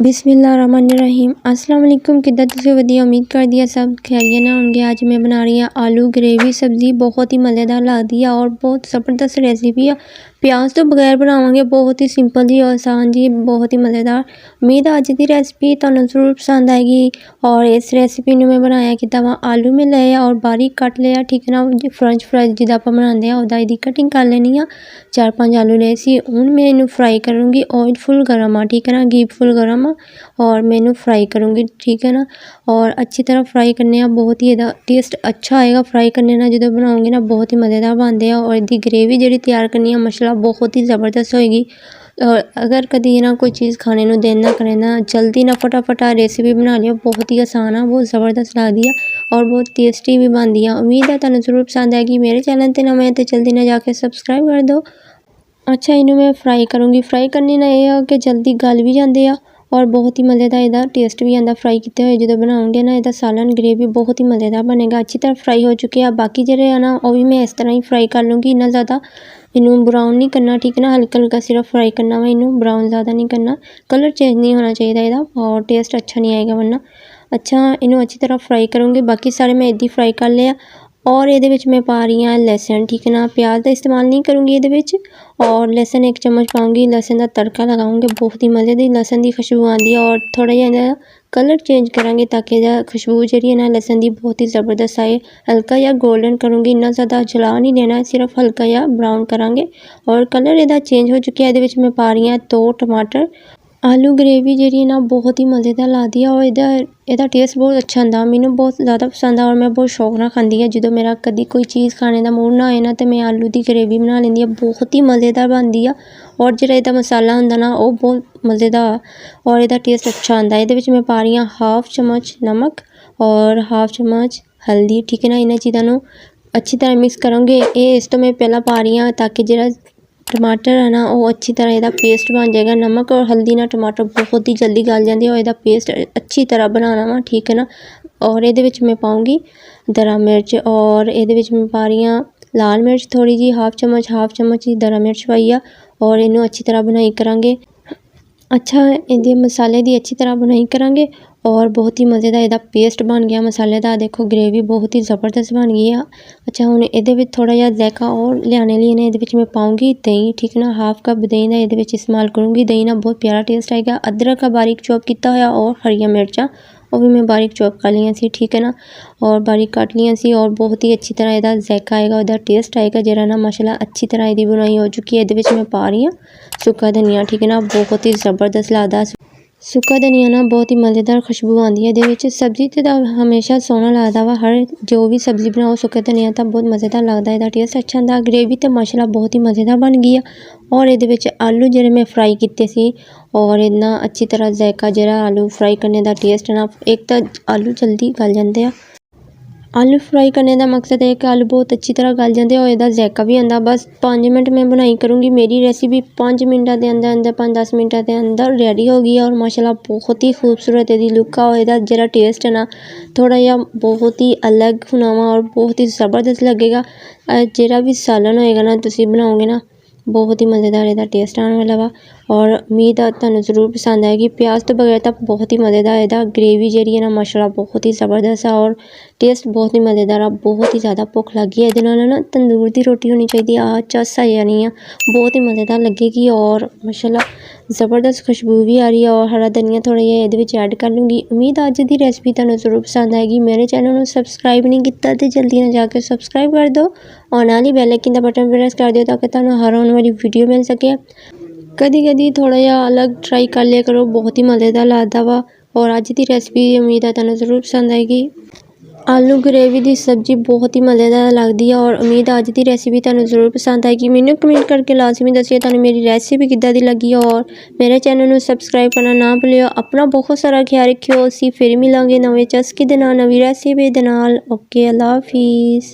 बिस्मिल्लाहिर्रहमानिर्रहीम अस्सलाम वालेकुम। किद्दां तुसीं वधिया उम्मीद करदी आ सब खैरियत नाल होणगे। अज मैं बना रही हाँ आलू ग्रेवी सब्जी, बहुत ही मज़ेदार लगती है और बहुत ज़बरदस्त रेसिपी है। प्याज तो बगैर बनावांगे, बहुत ही सिंपल जी और आसान जी, बहुत ही मज़ेदार। उम्मीद है अज की रेसिपी तुहानूं जरूर पसंद आएगी। और इस रेसिपी में बनाया कि वा आलू में लिया और बारीक कट लिया, ठीक है ना। फ्रेंच फ्राइज जिदा आप बनाते हैं उदा इसकी कटिंग कर लेनी आ। 4-5 आलू ले सी, हुण मैं इनू फ्राई करूँगी। ऑयल फुल गर्म आ, ठीक है ना, घी फुल गर्म आ और मैं इनू फ्राई करूँगी, ठीक है ना। और अच्छी तरह फ्राई करने आ, बहुत ही इहदा टेस्ट अच्छा आएगा फ्राई करने ना। जो बनाओगे ना बहुत ही मज़ेदार बनते हैं। और इसकी ग्रेवी जी तैयार करनी है माशाल्लाह बहुत ही ज़बरदस्त होएगी। और अगर कभी ना कोई चीज़ खाने को दिन ना करे ना, जल्दी ना फटाफट रेसिपी बना लियो, बहुत ही आसान है, बहुत ज़बरदस्त लगती है और बहुत टेस्टी भी बनती है। उम्मीद है तुहानूं जरूर पसंद आएगी। मेरे चैनल पर नवे तो जल्दी ना जाके सबसक्राइब कर दो। अच्छा इनू मैं फ्राई करूँगी। फ्राई करने ना यह कि जल्दी गल भी जाते हैं और बहुत ही मज़ेदार इसका टेस्ट भी आता फ्राई किए हुए जो बनाओगे ना। इसका सालन ग्रेवी बहुत ही मज़ेदार बनेगा। अच्छी तरह फ्राई हो चुके हैं। बाकी जो है ना वो भी मैं इस तरह ही फ्राई कर लूँगी, इन्ना ज़्यादा इनू ब्राउन नहीं करना, ठीक है ना। हल्का हल्का सिर्फ फ्राई करना वा, इनू ब्राउन ज़्यादा नहीं करना। कलर चेंज नहीं होना चाहिए इसका और टेस्ट अच्छा नहीं आएगा वरना। अच्छा इनू अच्छी तरह फ्राई करूँगी। बाकी सारे मैं इदा फ्राई कर लिया और ये मैं पा रही हाँ लहसुन, ठीक है ना। प्याज का इस्तेमाल नहीं करूँगी ये। और लहसुन 1 चम्मच पाऊँगी, लहसुन का तड़का लगाऊँगी। बहुत ही मज़े की लहसुन की खुशबू आती है और थोड़ा जहा कलर चेंज करांगे ताकि खुशबू जी है ना लहसुन की बहुत ही ज़बरदस्त आए। हल्का या गोल्डन करूँगी, इन्ना ज़्यादा जला नहीं देना है, सिर्फ हल्का या ब्राउन करांगे। और कलर इसका चेंज हो चुका है। ये मैं पा रही हाँ 2 टमाटर। आलू ग्रेवी जी ना बहुत ही मज़ेदार लगती है और इसका टेस्ट बहुत अच्छा आता, मैनू बहुत ज़्यादा पसंद है और मैं बहुत शौक ना खाती है। जो मेरा कभी कोई चीज़ खाने का मूड ना आए ना तो मैं आलू की ग्रेवी बना लेंदी है, बहुत ही मज़ेदार बनती है। और जो इसका मसाला होंदा ना वो बहुत मज़ेदार और इसका टेस्ट अच्छा आता है। ये मैं पा रही हाँ 1/2 चम्मच नमक और 1/2 चम्मच हल्दी, ठीक है ना। इन्होंने चीज़ों अच्छी तरह मिक्स करूँगी। ये इस तो मैं पहला पा रही हाँ ताकि जो टमाटर है ना वो अच्छी तरह इसका पेस्ट बन जाएगा। नमक और हल्दी ना टमाटर बहुत ही जल्दी गल जाते हैं और इसका पेस्ट अच्छी तरह बनाना वा, ठीक है ना। और ये मैं पाऊँगी दरा मिर्च और ये मैं पा रही हाँ लाल मिर्च थोड़ी जी 1/2 चम्मच ही दरा मिर्च पाई है और इनू अच्छी तरह बनाई करांगे। अच्छा ये मसाले की अच्छी तरह बनाई करांगे और बहुत ही मज़ेदार इसका पेस्ट बन गया मसाले का। देखो ग्रेवी बहुत ही ज़बरदस्त बन गई है। अच्छा हुण ये थोड़ा जहा जायका और लियाने लिए ना ये मैं पाऊँगी दही, ठीक है ना। 1/2 कप दही का ये इस्तेमाल करूँगी। दही ना बहुत प्यारा टेस्ट आएगा। अदरक का बारीक चॉप किया हुआ और हरिया मिर्चा वो भी मैं बारीक चॉप कर लिया सी, ठीक है ना। और बारीक काट लिया सी और बहुत ही अच्छी तरह इसका जायका आएगा, इसका टेस्ट आएगा जरा ना माशाल्लाह अच्छी तरह इसकी बुनाई हो चुकी है। ये मैं पा रही हाँ सुक्का धनिया, ठीक है ना, बहुत ही ज़बरदस्त लगता। सुक्का धनिया ना बहुत ही मज़ेदार खुशबू आती है ये। सब्जी तो हमेशा सोहना लगता वा, हर जो भी सब्जी बनाओ सुक्के धनिया तो बहुत मज़ेदार लगता है, इसका टेस्ट अच्छा आता। ग्रेवी तो माशाल्लाह बहुत ही मज़ेदार बन गई है। और ये आलू जो मैं फ्राई किए सी और इतना अच्छी तरह जायका जरा आलू फ्राई करने का टेस्ट ना, एक तो आलू जल्दी गल जाते हैं। आलू फ्राई करने का मकसद है कि आलू बहुत अच्छी तरह गल जाते हैं और इसका जायका भी आता। बस 5 मिनट मैं बनाई करूँगी। मेरी रेसिपी 5 मिनटा के अंदर अंदर 5-10 मिनटा के अंदर रेडी हो गई है और माशाल्लाह बहुत ही खूबसूरत इसकी लुक है और इसका जरा टेस्ट है ना थोड़ा जहा बहुत ही अलग होना वा और बहुत ही ज़बरदस्त लगेगा। जरा भी सालन होएगा ना तुसीं बनाओगे ना बहुत ही मज़ेदार इसका टेस्ट आने वाला वा। और उम्मीद है तुहानूं जरूर पसंद आएगी। प्याज तो बगैर तो बहुत ही मज़ेदार इसका ग्रेवी जी है ना माशाल्लाह बहुत ही ज़बरदस्त है और टेस्ट बहुत ही मज़ेदार है। बहुत ही ज़्यादा भुख लगी है। ये ना तंदूर की रोटी होनी चाहिए, आ चस आ जानी है, बहुत ही मज़ेदार लगेगी और माशाल्लाह ज़बरदस्त खुशबू भी आ रही है। और हरा धनिया थोड़ा जहा ये ऐड कर लूँगी। उम्मीद अज की रेसिपी तुहानूं जरूर पसंद आएगी। मेरे चैनल को सबसक्राइब नहीं किया तो जल्दी ना जाकर सबसक्राइब कर दो और नाल ही बैल आइकन का बटन प्रेस कर दो ताकि तुहानूं हर आने वाली वीडियो मिल सके। कभी थोड़ा जहा अलग ट्राई कर लिया करो, बहुत ही मज़ेदार लगता वा। और अज की रेसिपी उम्मीद है तुहानूं जरूर पसंद आएगी। आलू ग्रेवी की सब्जी बहुत ही मज़ेदार लगती है और उम्मीद अज की रेसिपी तुहानूं जरूर पसंद आएगी। मैनू कमेंट करके लाजमी दसिए तुहानूं मेरी रेसिपी किद्दां दी लगी और मेरे चैनल को सबसक्राइब करना ना भूलियो। अपना बहुत सारा ख्याल रखियो। असीं फिर मिलांगे नवे चस्के दे नाल नवी रेसिपी दे नाल। ओके अल्लाह हाफिज़।